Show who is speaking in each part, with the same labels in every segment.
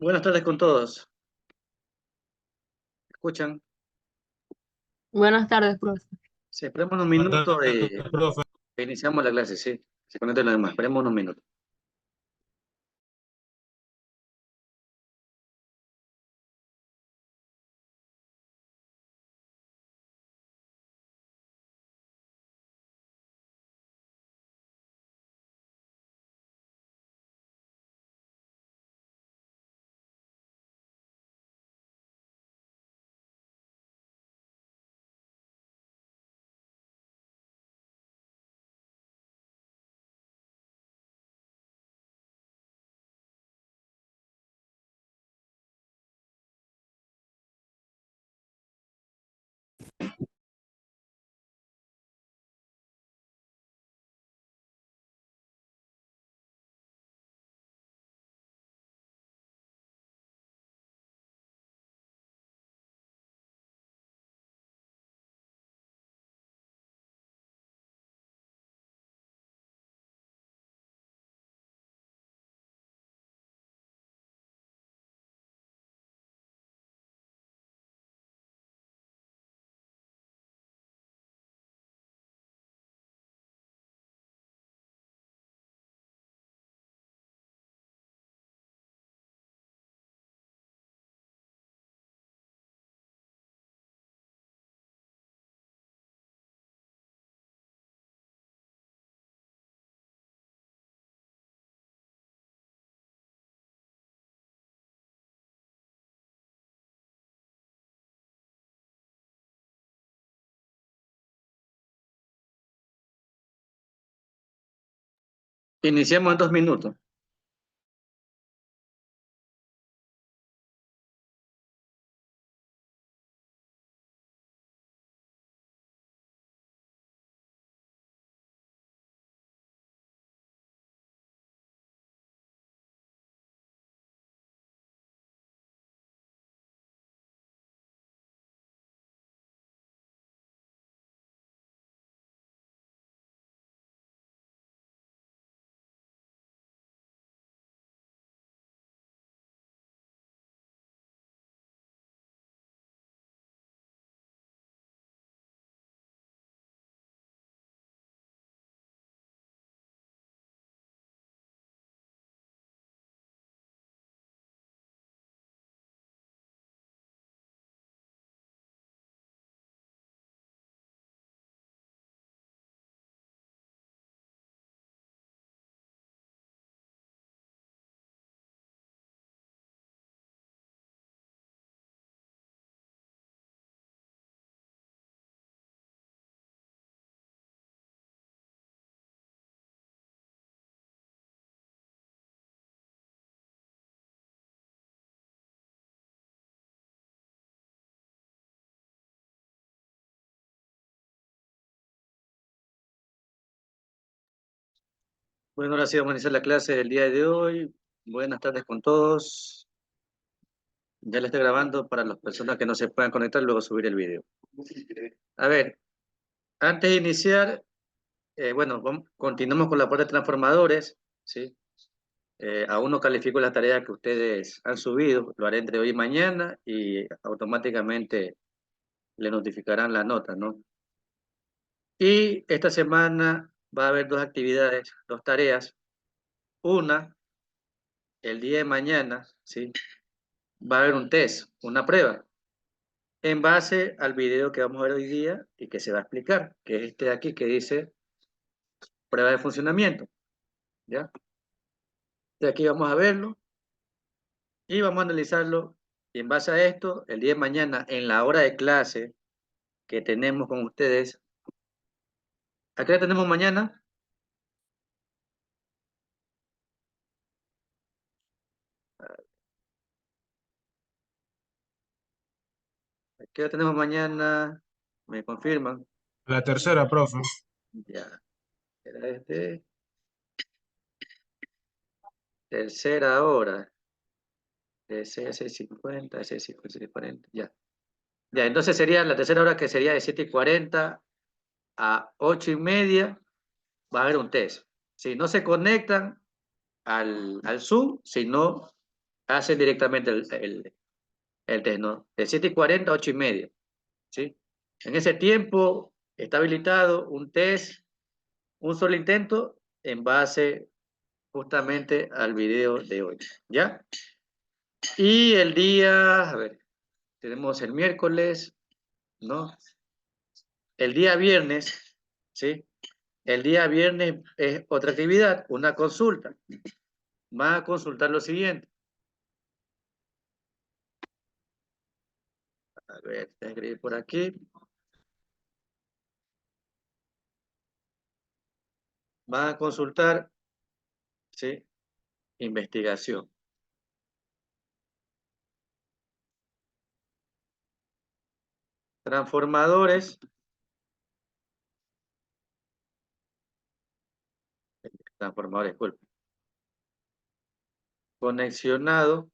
Speaker 1: Buenas tardes con todos. ¿Escuchan?
Speaker 2: Buenas tardes, profe.
Speaker 1: Sí, esperemos unos
Speaker 3: Buenas
Speaker 1: minutos
Speaker 3: tardes,
Speaker 1: y
Speaker 3: profe.
Speaker 1: iniciamos la clase, sí. Se conecten los demás. Esperemos unos minutos. Iniciamos en 2 minutos. Bueno, ahora sí vamos a iniciar la clase del día de hoy. Buenas tardes con todos. Ya la estoy grabando para las personas que no se puedan conectar, luego subir el video. A ver, antes de iniciar, bueno, continuamos con la parte de transformadores, ¿sí? Aún no califico la tarea que ustedes han subido, lo haré entre hoy y mañana y automáticamente le notificarán la nota, ¿no? Y esta semana va a haber dos actividades, dos tareas. Una, el día de mañana, ¿sí? Va a haber un test, una prueba, en base al video que vamos a ver hoy día y que se va a explicar, que es este de aquí que dice prueba de funcionamiento, ¿ya? De aquí vamos a verlo y vamos a analizarlo. Y en base a esto, el día de mañana, en la hora de clase que tenemos con ustedes, ¿a qué hora tenemos mañana? ¿A qué hora tenemos mañana? ¿Me confirman?
Speaker 3: La tercera, profe.
Speaker 1: Ya, era tercera hora, de 6:50, de 6:50, 7:40, ya. Ya, entonces sería la tercera hora que sería de 7:40 a 8:30, va a haber un test. Si no se conectan al Zoom, si no, hacen directamente el test, ¿no? De 7:40 a 8:30, ¿sí? En ese tiempo está habilitado un test, un solo intento, en base justamente al video de hoy, ¿ya? Y el día, a ver, tenemos el miércoles, ¿no? El día viernes, ¿sí? El día viernes es otra actividad, una consulta. Va a consultar lo siguiente. A ver, voy a escribir por aquí. Va a consultar, ¿sí? Investigación. Transformadores. Transformadores, disculpe. Conexionado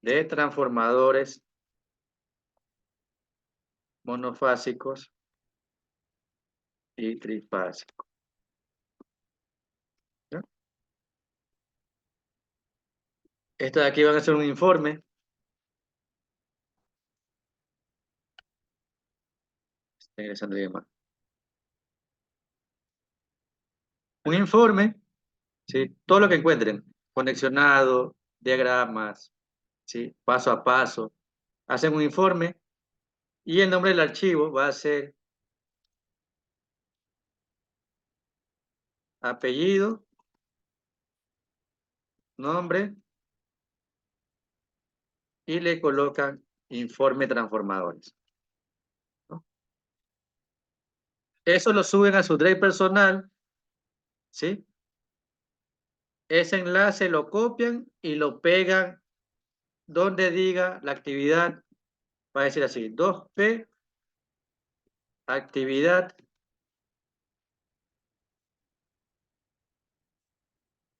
Speaker 1: de transformadores monofásicos y trifásicos. ¿Ya? Esto de aquí van a hacer un informe. Está ingresando bien más. Un informe, ¿sí? Todo lo que encuentren, conexionado, diagramas, ¿sí? Paso a paso. Hacen un informe y el nombre del archivo va a ser apellido, nombre, y le colocan informe transformadores, ¿no? Eso lo suben a su Drive personal, ¿sí? Ese enlace lo copian y lo pegan donde diga la actividad, va a decir así, 2P, actividad,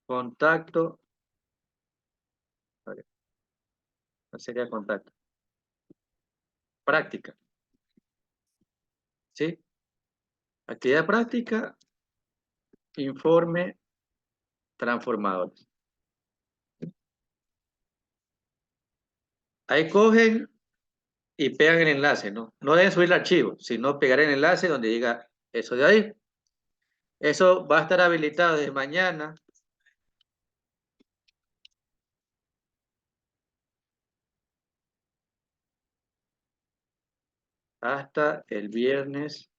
Speaker 1: contacto, no sería contacto, práctica, ¿sí? Actividad práctica, informe, transformadores. Ahí cogen y pegan el enlace, ¿no? No deben subir el archivo, sino pegar el enlace donde diga eso de ahí. Eso va a estar habilitado desde mañana hasta el viernes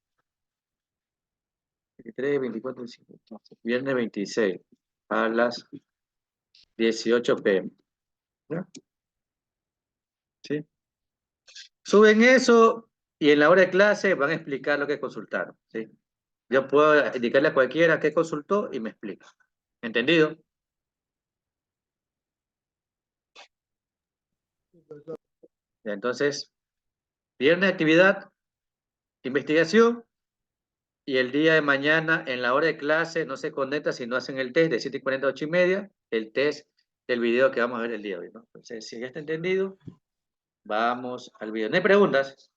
Speaker 1: 23, 24, 25, viernes 26 a las 18 p.m. ¿Ya? ¿Sí? Suben eso y en la hora de clase van a explicar lo que consultaron, ¿sí? Yo puedo indicarle a cualquiera qué consultó y me explica. ¿Entendido? Entonces, viernes actividad, investigación, y el día de mañana en la hora de clase no se conecta si no hacen el test de 7:40 a 8:30, el test del video que vamos a ver el día de hoy, ¿no? Entonces, si ya está entendido, vamos al video. ¿No hay preguntas?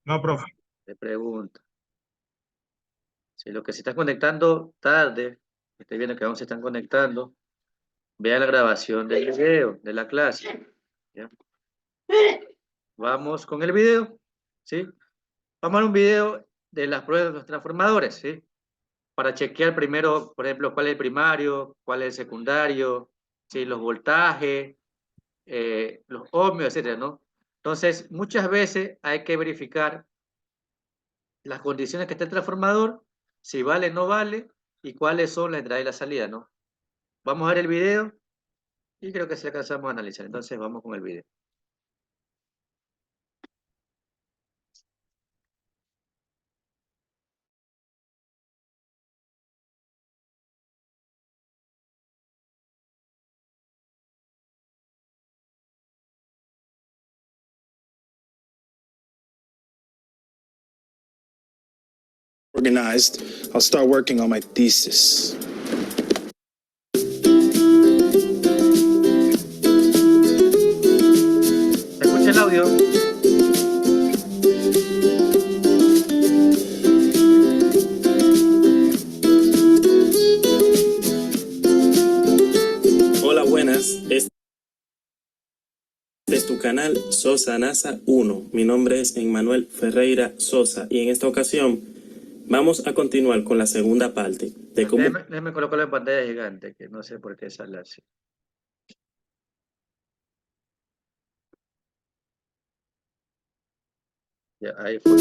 Speaker 3: No, profe.
Speaker 1: Le pregunto. Si los que se están conectando tarde, estoy viendo que aún se están conectando, vean la grabación del video de la clase. ¿Ya? Vamos con el video, ¿sí? Vamos a ver un video de las pruebas de los transformadores, ¿sí? Para chequear primero, por ejemplo, cuál es el primario, cuál es el secundario, ¿sí? Los voltajes, los ohmios, etcétera, ¿no? Entonces, muchas veces hay que verificar las condiciones que está el transformador, si vale o no vale, y cuáles son la entrada y la salida, ¿no? Vamos a ver el video y creo que se alcanzamos a analizar. Entonces, vamos con el video.
Speaker 4: Organized, I'll start working on my thesis.
Speaker 1: Escucha el audio.
Speaker 3: Este es tu canal Sosa NASA 1. Mi nombre es Emmanuel Ferreira Sosa y en esta ocasión vamos a continuar con la segunda parte de cómo...
Speaker 1: Déjeme colocarlo en pantalla gigante, que no sé por qué sale así. Ya, ahí fue.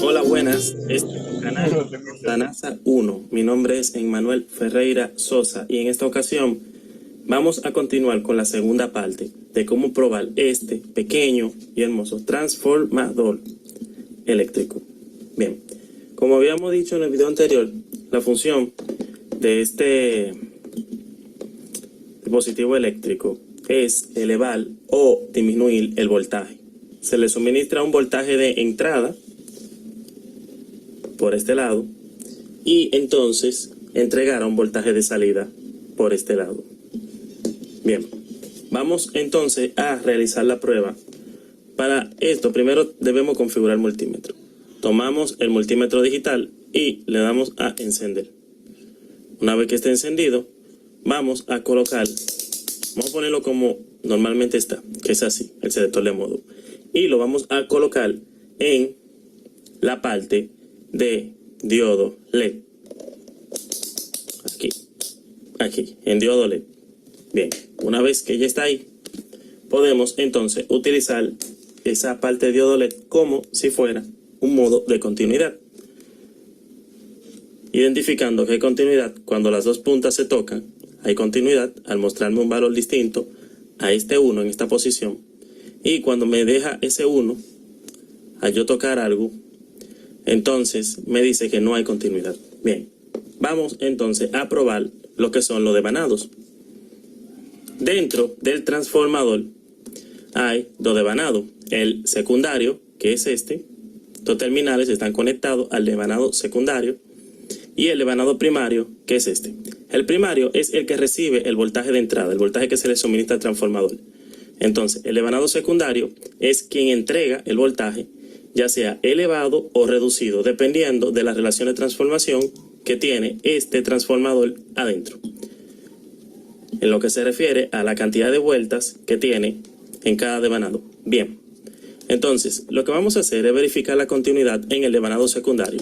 Speaker 1: Hola, buenas. Este es tu canal Sosa NASA 1. Mi nombre es Emmanuel Ferreira Sosa y en esta ocasión vamos a continuar con la segunda parte de cómo probar este pequeño y hermoso transformador eléctrico. Bien, como habíamos dicho en el video anterior, la función de este dispositivo eléctrico es elevar o disminuir el voltaje. Se le suministra un voltaje de entrada por este lado y entonces entregará un voltaje de salida por este lado. Bien, vamos entonces a realizar la prueba. Para esto primero debemos configurar el multímetro. Tomamos el multímetro digital y le damos a encender. Una vez que esté encendido, vamos a colocar, vamos a ponerlo como normalmente está, que es así, el selector de modo. Y lo vamos a colocar en la parte de diodo LED. Aquí, en diodo LED. Bien, una vez que ya está ahí, podemos entonces utilizar esa parte de diodo LED como si fuera un modo de continuidad. Identificando que hay continuidad cuando las dos puntas se tocan, hay continuidad al mostrarme un valor distinto a este 1 en esta posición. Y cuando me deja ese 1, al yo tocar algo, entonces me dice que no hay continuidad. Bien, vamos entonces a probar lo que son los devanados. Dentro del transformador hay dos devanados. El secundario, que es este. Dos terminales están conectados al devanado secundario. Y el devanado primario, que es este. El primario es el que recibe el voltaje de entrada, el voltaje que se le suministra al transformador. Entonces, el devanado secundario es quien entrega el voltaje, ya sea elevado o reducido, dependiendo de la relación de transformación que tiene este transformador adentro. En lo que se refiere a la cantidad de vueltas que tiene en cada devanado. Bien, entonces lo que vamos a hacer es verificar la continuidad en el devanado secundario.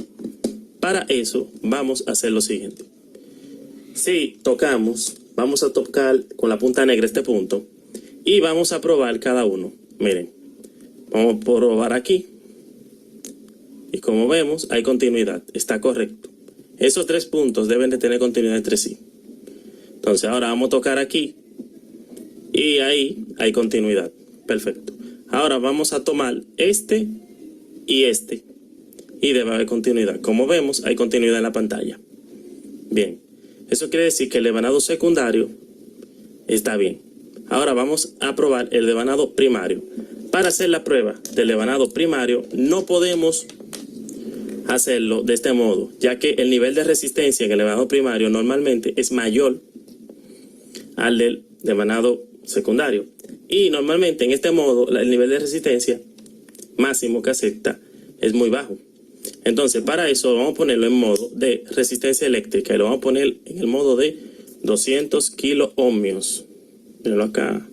Speaker 1: Para eso vamos a hacer lo siguiente. Si tocamos, vamos a tocar con la punta negra este punto y vamos a probar cada uno. Miren, vamos a probar aquí y como vemos hay continuidad, está correcto. Esos tres puntos deben de tener continuidad entre sí. Entonces ahora vamos a tocar aquí y ahí hay continuidad. Perfecto. Ahora vamos a tomar este y este y debe haber continuidad. Como vemos hay continuidad en la pantalla. Bien, eso quiere decir que el devanado secundario está bien. Ahora vamos a probar el devanado primario. Para hacer la prueba del devanado primario no podemos hacerlo de este modo, ya que el nivel de resistencia en el devanado primario normalmente es mayor al del devanado secundario. Y normalmente en este modo el nivel de resistencia máximo que acepta es muy bajo. Entonces para eso vamos a ponerlo en modo de resistencia eléctrica y lo vamos a poner en el modo de 200 kilo ohmios. Mírenlo acá.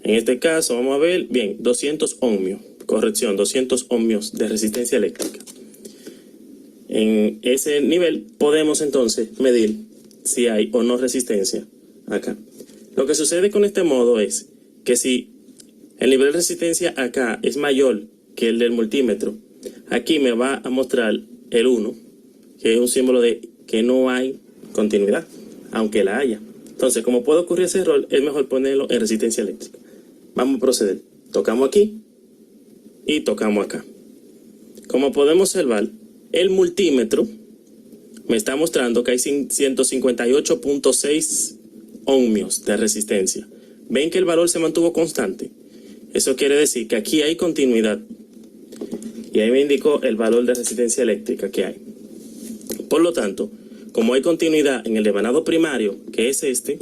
Speaker 1: En este caso vamos a ver, bien, 200 ohmios. Corrección, 200 ohmios de resistencia eléctrica. En ese nivel podemos entonces medir si hay o no resistencia acá. Lo que sucede con este modo es que si el nivel de resistencia acá es mayor que el del multímetro, aquí me va a mostrar el 1, que es un símbolo de que no hay continuidad, aunque la haya. Entonces, como puede ocurrir ese error, es mejor ponerlo en resistencia eléctrica. Vamos a proceder. Tocamos aquí y tocamos acá. Como podemos observar, el multímetro me está mostrando que hay 158.6 ohmios de resistencia. ¿Ven que el valor se mantuvo constante? Eso quiere decir que aquí hay continuidad. Y ahí me indicó el valor de resistencia eléctrica que hay. Por lo tanto, como hay continuidad en el devanado primario, que es este,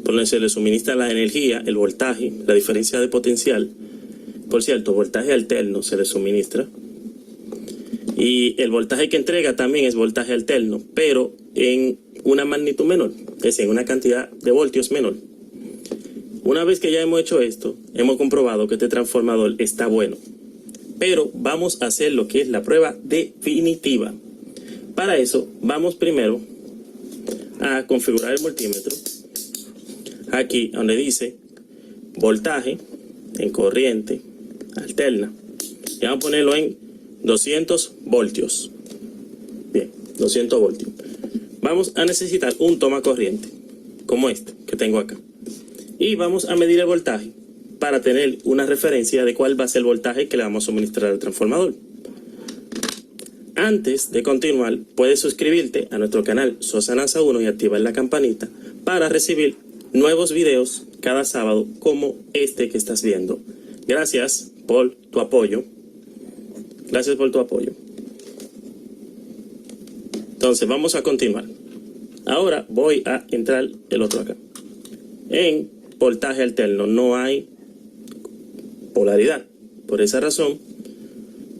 Speaker 1: por donde se le suministra la energía, el voltaje, la diferencia de potencial. Por cierto, voltaje alterno se le suministra.
Speaker 3: Y el voltaje que entrega también es voltaje alterno, pero en una magnitud menor, es decir, en una cantidad de voltios menor. Una vez que ya hemos hecho esto, hemos comprobado que este transformador está bueno. Pero vamos a hacer lo que es la prueba definitiva. Para eso, vamos primero a configurar el multímetro. Aquí donde dice voltaje en corriente alterna. Y vamos a ponerlo en 200 voltios. Bien, 200 voltios. Vamos a necesitar un toma corriente, como este que tengo acá. Y vamos a medir el voltaje para tener una referencia de cuál va a ser el voltaje que le vamos a suministrar al transformador. Antes de continuar, puedes suscribirte a nuestro canal Sosa NASA 1 y activar la campanita para recibir nuevos videos cada sábado como este que estás viendo. Gracias por tu apoyo. Gracias por tu apoyo. Entonces vamos a continuar. Ahora voy a entrar el otro acá. En voltaje alterno no hay polaridad. Por esa razón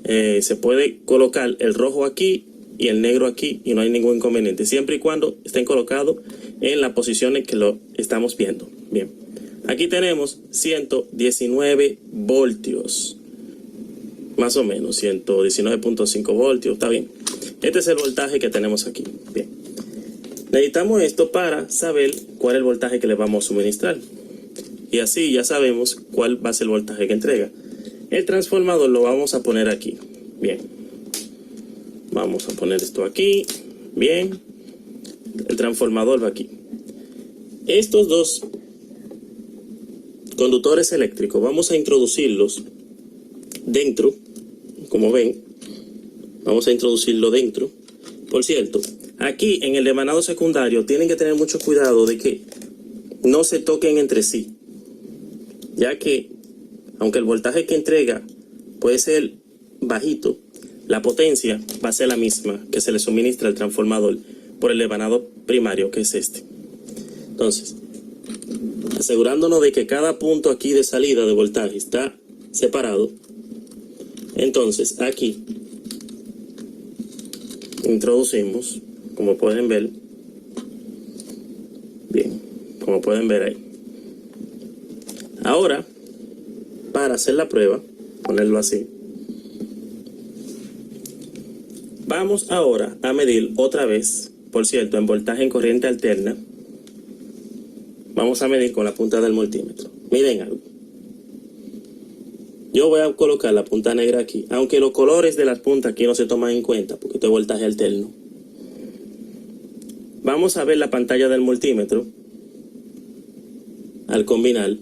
Speaker 3: se puede colocar el rojo aquí y el negro aquí y no hay ningún inconveniente, siempre y cuando estén colocados en las posiciones que lo estamos viendo. Bien, aquí tenemos 119 voltios, más o menos 119.5 voltios, está bien. Este es el voltaje que tenemos aquí. Bien, necesitamos esto para saber cuál es el voltaje que le vamos a suministrar y así ya sabemos cuál va a ser el voltaje que entrega. El transformador lo vamos a poner aquí. Bien. Vamos a poner esto aquí. Bien. El transformador va aquí. Estos dos conductores eléctricos vamos a introducirlos dentro. Como ven, vamos a introducirlo dentro. Por cierto, aquí en el emanado secundario tienen que tener mucho cuidado de que no se toquen entre sí, ya que aunque el voltaje que entrega puede ser bajito, la potencia va a ser la misma que se le suministra al transformador por el emanado primario, que es este. Entonces, asegurándonos de que cada punto aquí de salida de voltaje está separado, entonces aquí introducimos, como pueden ver, bien, como pueden ver ahí. Ahora, para hacer la prueba, ponerlo así, vamos ahora a medir otra vez, por cierto, en voltaje en corriente alterna. Vamos a medir con la punta del multímetro. Miren algo. Yo voy a colocar la punta negra aquí, aunque los colores de las puntas aquí no se toman en cuenta, porque esto es voltaje alterno. Vamos a ver la pantalla del multímetro al combinar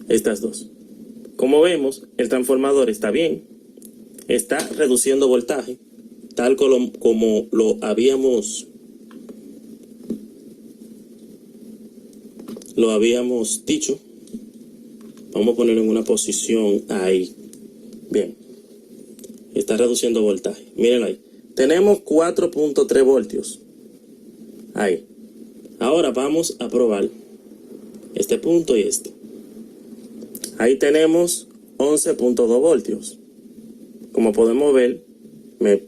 Speaker 3: estas dos. Como vemos, el transformador está bien, está reduciendo voltaje, tal como lo habíamos dicho. Vamos a ponerlo en una posición ahí. Bien, está reduciendo voltaje. Miren ahí, tenemos 4.3 voltios. Ahí. Ahora vamos a probar este punto y este. Ahí tenemos 11.2 voltios. Como podemos ver, me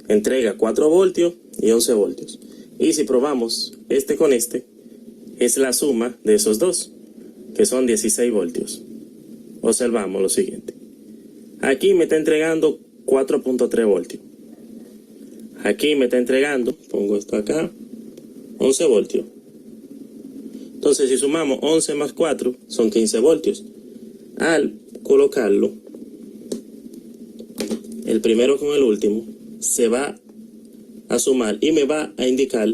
Speaker 3: entrega 4 voltios y 11 voltios. Y si probamos este con este, es la suma de esos dos, que son 16 voltios. Observamos lo siguiente. Aquí me está entregando 4.3 voltios. Aquí me está entregando, pongo esto acá, 11 voltios. Entonces, si sumamos 11 más 4, son 15 voltios. Al colocarlo, el primero con el último, se va a sumar y me va a indicar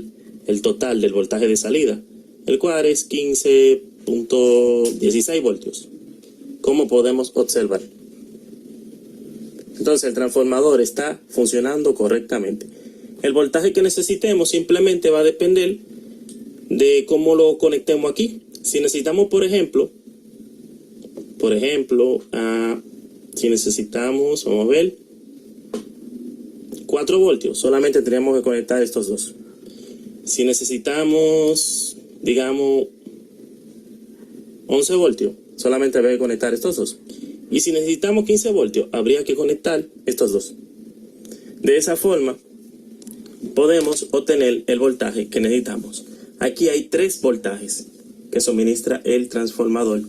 Speaker 3: el total del voltaje de salida, el cual es 15.16 voltios, como podemos observar. Entonces el transformador está funcionando correctamente. El voltaje que necesitemos simplemente va a depender de cómo lo conectemos aquí. Si necesitamos, por ejemplo, si necesitamos, vamos a ver, 4 voltios, solamente tenemos que conectar estos dos. Si necesitamos, digamos, 11 voltios, solamente habría que conectar estos dos. Y si necesitamos 15 voltios, habría que conectar estos dos. De esa forma, podemos obtener el voltaje que necesitamos. Aquí hay 3 voltajes que suministra el transformador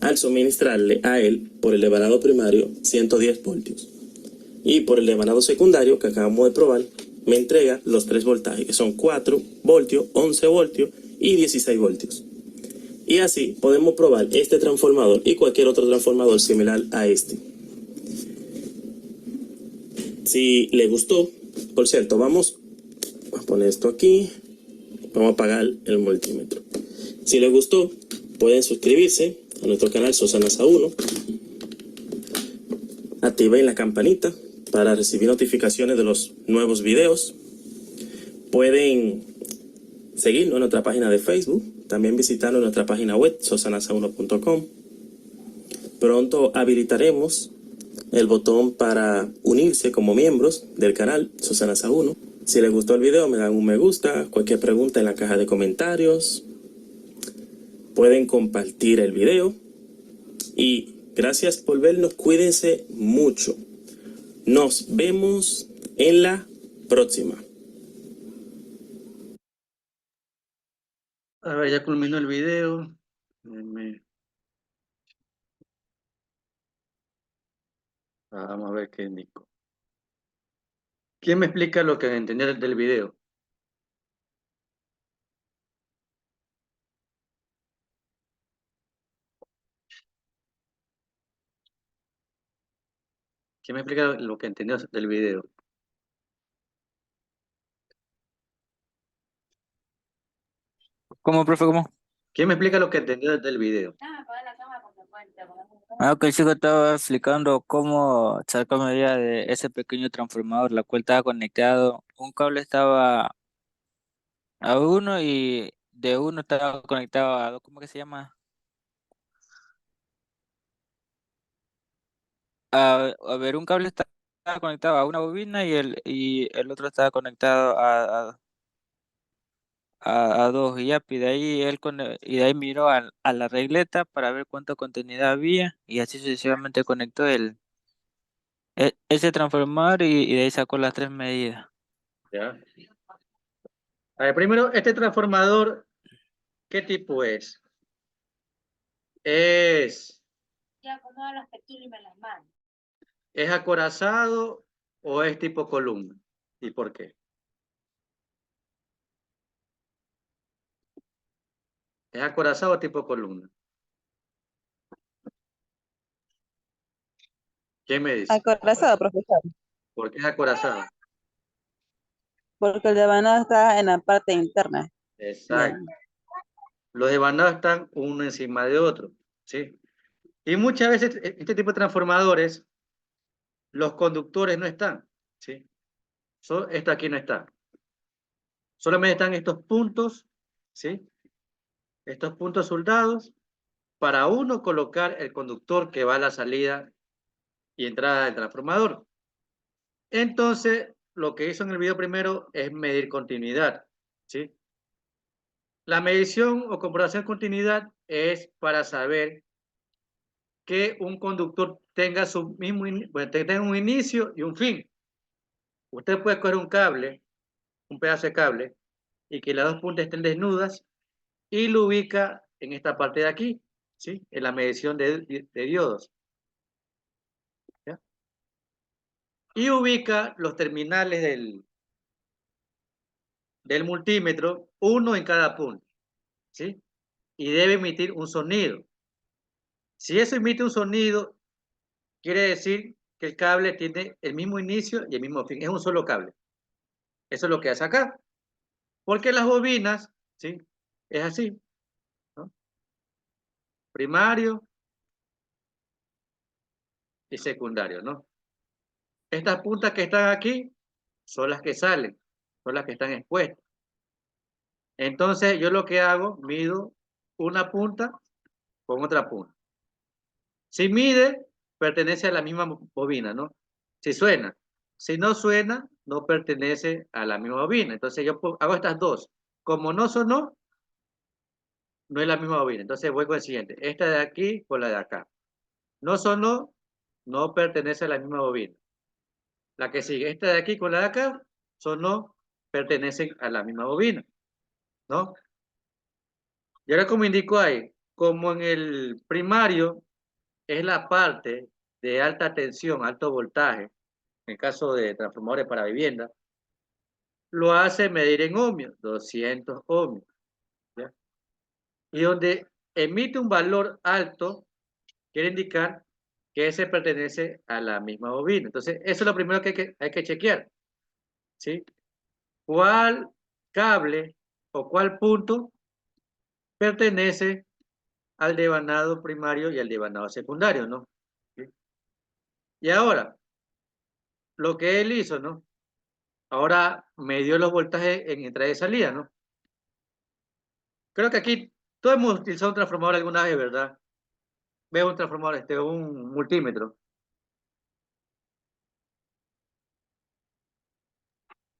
Speaker 3: al suministrarle a él por el devanado primario 110 voltios. Y por el devanado secundario que acabamos de probar, me entrega los 3 voltajes, que son 4 voltios, 11 voltios y 16 voltios. Y así podemos probar este transformador y cualquier otro transformador similar a este. Si le gustó, por cierto, vamos a poner esto aquí, vamos a apagar el multímetro. Si les gustó, pueden suscribirse a nuestro canal Sosanasa 1, activen la campanita para recibir notificaciones de los nuevos videos. Pueden seguirnos en nuestra página de Facebook, también visitarnos en nuestra página web sosanasa1.com. Pronto habilitaremos el botón para unirse como miembros del canal Sosanasa 1. Si les gustó el video, me dan un me gusta, cualquier pregunta en la caja de comentarios. Pueden compartir el video y gracias por vernos, cuídense mucho. Nos vemos en la próxima.
Speaker 1: A ver, ya culminó el video. Vamos a ver qué indicó. ¿Quién me explica lo que entendí del video? ¿Quién me explica lo que entendió del video?
Speaker 5: ¿Cómo, profe? ¿Cómo?
Speaker 1: ¿Quién me explica lo que entendió del video?
Speaker 5: Que el chico estaba explicando cómo sacar medida de ese pequeño transformador, la cual estaba conectado, un cable estaba a uno y de uno estaba conectado a dos, ¿cómo que se llama? A ver, un cable estaba conectado a una bobina y el otro estaba conectado a dos, y ya, y de ahí y de ahí miró a la regleta para ver cuánto contenido había y así sucesivamente conectó ese transformador y de ahí sacó las 3 medidas.
Speaker 1: ¿Ya? A ver, primero, este transformador, ¿qué tipo es? ¿Es acorazado o es tipo columna? ¿Y por qué? ¿Es acorazado o tipo columna? ¿Quién me dice?
Speaker 6: Acorazado, profesor,
Speaker 1: ¿Por qué es acorazado?
Speaker 6: porque el devanado está en la parte interna.
Speaker 1: Exacto. Los devanados están uno encima de otro, ¿sí? Y muchas veces este tipo de transformadores, los conductores no están, ¿sí? Esto aquí no está. Solamente están estos puntos, ¿sí? Estos puntos soldados para uno colocar el conductor que va a la salida y entrada del transformador. Entonces, lo que hizo en el video primero es medir continuidad, ¿sí? La medición o comprobación de continuidad es para saber que un conductor tenga tenga un inicio y un fin. Usted puede coger un cable, un pedazo de cable, y que las dos puntas estén desnudas y lo ubica en esta parte de aquí, ¿sí? En la medición de diodos. ¿Ya? Y ubica los terminales del multímetro, uno en cada punto, ¿sí? Y debe emitir un sonido. Si eso emite un sonido, quiere decir que el cable tiene el mismo inicio y el mismo fin. Es un solo cable. Eso es lo que hace acá. Porque las bobinas, ¿sí? Es así, ¿no? Primario y secundario, ¿no? Estas puntas que están aquí son las que salen, son las que están expuestas. Entonces, yo lo que hago, mido una punta con otra punta. Si mide, pertenece a la misma bobina, ¿no? Si suena. Si no suena, no pertenece a la misma bobina. Entonces, yo hago estas dos. Como no sonó, no es la misma bobina. Entonces, voy con el siguiente. Esta de aquí con la de acá. No sonó, no pertenece a la misma bobina. La que sigue, esta de aquí con la de acá, no pertenecen a la misma bobina, ¿no? Y ahora como indicó ahí, como en el primario es la parte de alta tensión, alto voltaje, en el caso de transformadores para vivienda, lo hace medir en ohmios, 200 ohmios, ¿ya? Y donde emite un valor alto, quiere indicar que ese pertenece a la misma bobina. Entonces, eso es lo primero que hay que chequear, ¿sí? ¿Cuál cable o cuál punto pertenece al devanado primario y al devanado secundario, ¿no? ¿Sí? Y ahora, lo que él hizo, ¿no? Ahora midió los voltajes en entrada y salida, ¿no? Creo que aquí todos hemos utilizado un transformador alguna vez, ¿verdad? Veo un transformador, un multímetro.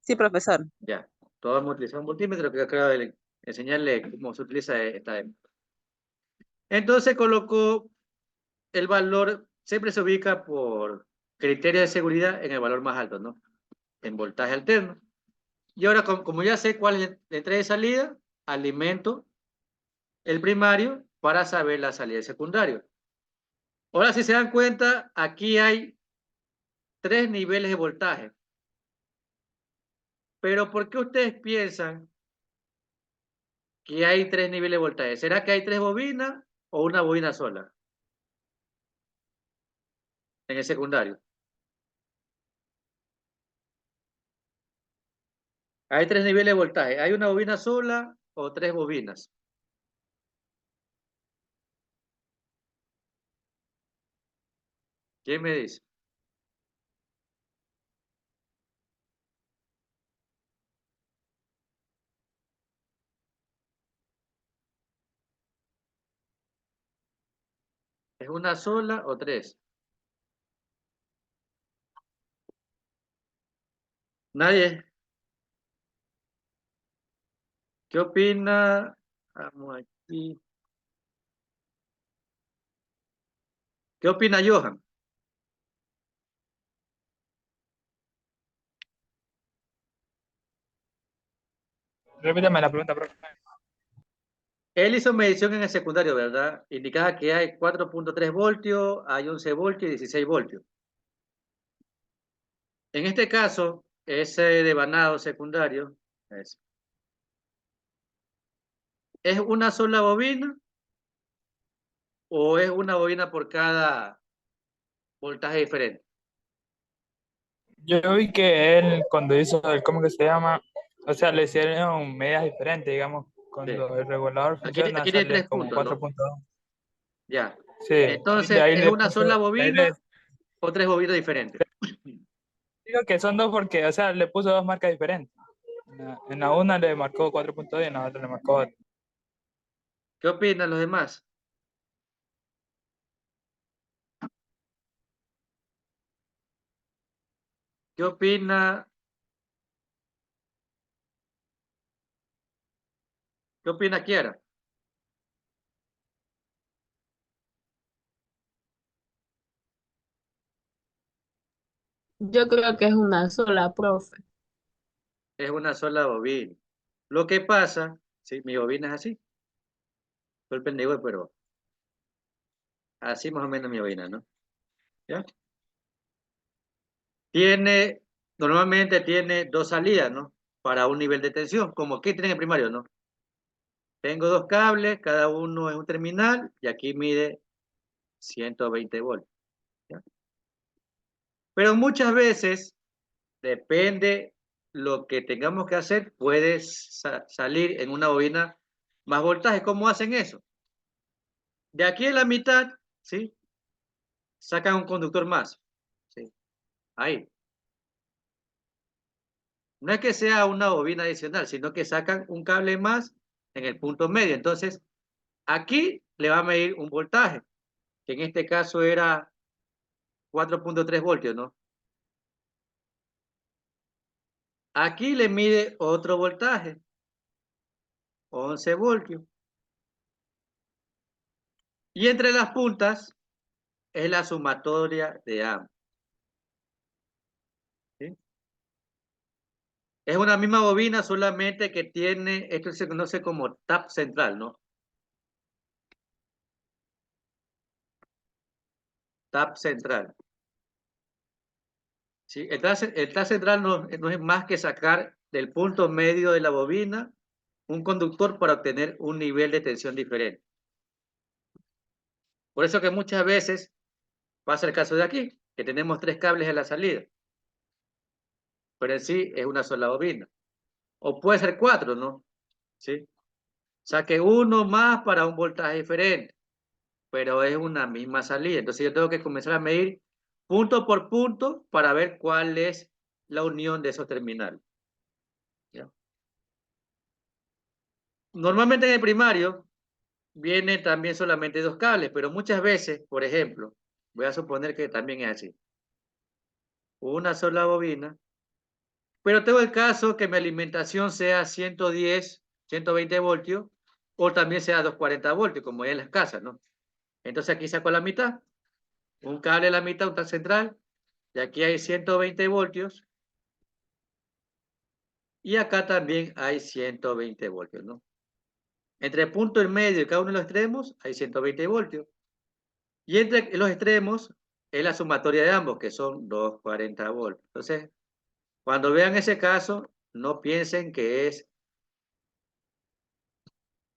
Speaker 6: Sí, profesor.
Speaker 1: Ya, todos hemos utilizado un multímetro, que creo que enseñarle cómo se utiliza esta. Entonces colocó el valor, siempre se ubica por criterio de seguridad en el valor más alto, ¿no? En voltaje alterno. Y ahora, como ya sé cuál es la entrada y salida, alimento el primario para saber la salida del secundario. Ahora, si se dan cuenta, aquí hay 3 niveles de voltaje. Pero ¿por qué ustedes piensan que hay 3 niveles de voltaje? ¿Será que hay 3 bobinas o una bobina sola en el secundario? Hay 3 niveles de voltaje. ¿Hay una bobina sola o 3 bobinas? ¿Quién me dice? ¿Es una sola o 3? ¿Nadie? ¿Qué opina? Vamos aquí. ¿Qué opina Johan?
Speaker 7: Repítame la pregunta, profe.
Speaker 1: Él hizo medición en el secundario, ¿verdad? Indicaba que hay 4.3 voltios, hay 11 voltios y 16 voltios. En este caso, ese devanado secundario ¿es una sola bobina o es una bobina por cada voltaje diferente?
Speaker 7: Yo vi que él cuando hizo el, ¿cómo que se llama? O sea, le hicieron medidas diferentes, digamos.
Speaker 1: Sí.
Speaker 7: Cuando el regulador funciona,
Speaker 1: Aquí tiene
Speaker 7: sale
Speaker 1: 3
Speaker 7: como
Speaker 1: puntos, ¿no?
Speaker 7: 4.2.
Speaker 1: Ya.
Speaker 7: Sí, y de
Speaker 1: Entonces,
Speaker 7: ahí
Speaker 1: ¿es
Speaker 7: le
Speaker 1: una
Speaker 7: puso,
Speaker 1: sola
Speaker 7: de ahí le
Speaker 1: bobina o 3 bobinas diferentes?
Speaker 7: digo que son dos porque, o sea, le puso dos marcas diferentes. En la una le marcó 4.2 y en la otra le marcó 8.
Speaker 1: ¿Qué opinan los demás? ¿Qué opina? ¿Qué opina Kiara?
Speaker 2: Yo creo que es una sola, profe.
Speaker 1: Es una sola bobina. Lo que pasa, sí, mi bobina es así. Soy el pendejo, pero así más o menos mi bobina, ¿no? ¿Ya? Normalmente tiene 2 salidas, ¿no? Para un nivel de tensión, como aquí tienen el primario, ¿no? Tengo 2 cables, cada uno es un terminal y aquí mide 120 voltios. ¿Ya? Pero muchas veces, depende lo que tengamos que hacer, puede salir en una bobina más voltaje. ¿Cómo hacen eso? De aquí en la mitad, ¿sí? Sacan un conductor más, ¿sí? Ahí. No es que sea una bobina adicional, sino que sacan un cable más en el punto medio. Entonces, aquí le va a medir un voltaje, que en este caso era 4.3 voltios, ¿no? Aquí le mide otro voltaje, 11 voltios. Y entre las puntas es la sumatoria de ambos. Es una misma bobina, solamente que tiene, esto se conoce como tap central, ¿no? Tap central. ¿Sí? El tap central no es más que sacar del punto medio de la bobina un conductor para obtener un nivel de tensión diferente. Por eso que muchas veces pasa el caso de aquí, que tenemos 3 cables en la salida, pero en sí es una sola bobina. O puede ser 4, ¿no? ¿Sí? Saque uno más para un voltaje diferente, pero es una misma salida. Entonces yo tengo que comenzar a medir punto por punto para ver cuál es la unión de esos terminales. ¿Ya? Normalmente en el primario vienen también solamente 2 cables, pero muchas veces, por ejemplo, voy a suponer que también es así. Una sola bobina, pero tengo el caso que mi alimentación sea 110, 120 voltios, o también sea 240 voltios, como es en las casas, ¿no? Entonces aquí saco la mitad, un cable a la mitad, un tap central, y aquí hay 120 voltios, y acá también hay 120 voltios, ¿no? Entre el punto y medio de cada uno de los extremos hay 120 voltios, y entre los extremos es la sumatoria de ambos, que son 240 voltios. Entonces, cuando vean ese caso, no piensen que es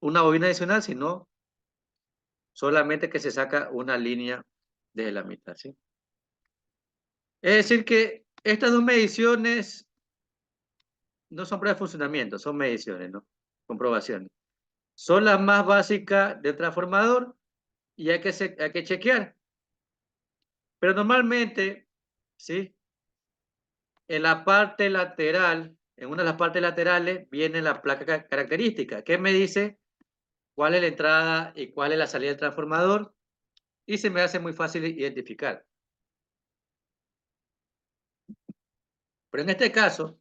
Speaker 1: una bobina adicional, sino solamente que se saca una línea de la mitad, ¿sí? Es decir que estas dos mediciones no son pruebas de funcionamiento, son mediciones, ¿no? Comprobaciones. Son las más básicas del transformador y hay que chequear. Pero normalmente, ¿sí? En la parte lateral, en una de las partes laterales, viene la placa característica, que me dice cuál es la entrada y cuál es la salida del transformador, y se me hace muy fácil identificar. Pero en este caso,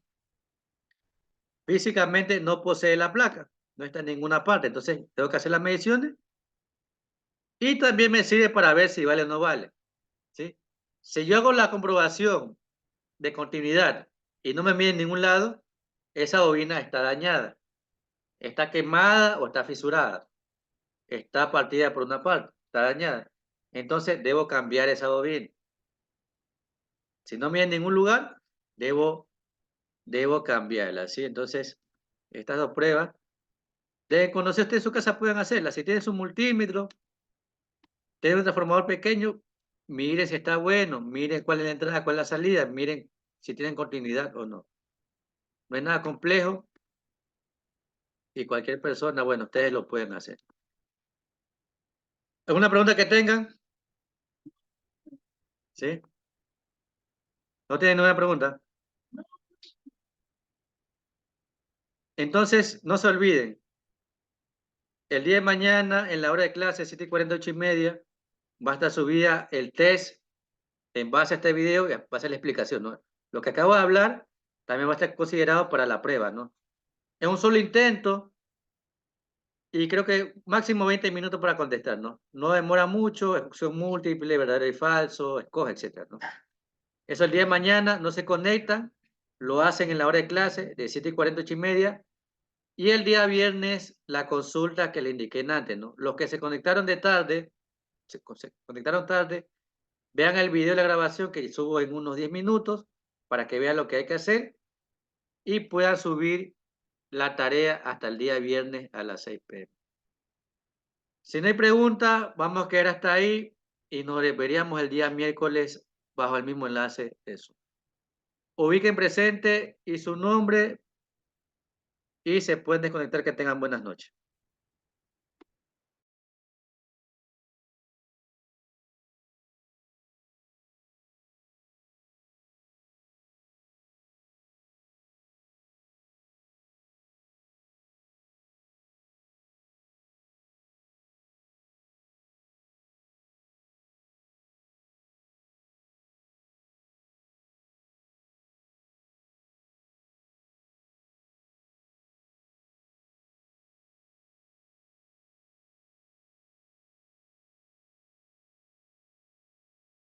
Speaker 1: físicamente no posee la placa, no está en ninguna parte, entonces tengo que hacer las mediciones y también me sirve para ver si vale o no vale, ¿sí? Si yo hago la comprobación de continuidad y no me mide en ningún lado, esa bobina está dañada, está quemada o está fisurada, está partida por una parte, está dañada. Entonces debo cambiar esa bobina. Si no mide en ningún lugar, debo cambiarla, ¿sí? Entonces, estas dos pruebas deben conocer ustedes en su casa, pueden hacerlas. Si tienes un multímetro, tienes un transformador pequeño, miren si está bueno, miren cuál es la entrada, cuál es la salida, miren si tienen continuidad o no. No es nada complejo y cualquier persona, bueno, ustedes lo pueden hacer. ¿Alguna pregunta que tengan? ¿Sí? ¿No tienen ninguna pregunta? Entonces, no se olviden, el día de mañana, en la hora de clase, 7:40, 8:30, va a estar subida el test en base a este video y va a ser la explicación, ¿no? Lo que acabo de hablar también va a estar considerado para la prueba, ¿no? Es un solo intento y creo que máximo 20 minutos para contestar, ¿no? No demora mucho, es opción múltiple, verdadero y falso, escoge, etcétera, ¿no? Eso el día de mañana, no se conectan, lo hacen en la hora de clase de 7:40, 8:30, y el día viernes la consulta que le indiqué antes, ¿no? Los que se conectaron de tarde, se conectaron tarde, vean el video de la grabación que subo en unos 10 minutos para que vean lo que hay que hacer y puedan subir la tarea hasta el día viernes a las 6 p.m. Si no hay pregunta, vamos a quedar hasta ahí y nos veríamos el día miércoles bajo el mismo enlace de Zoom. Ubiquen presente y su nombre y se pueden desconectar. Que tengan buenas noches.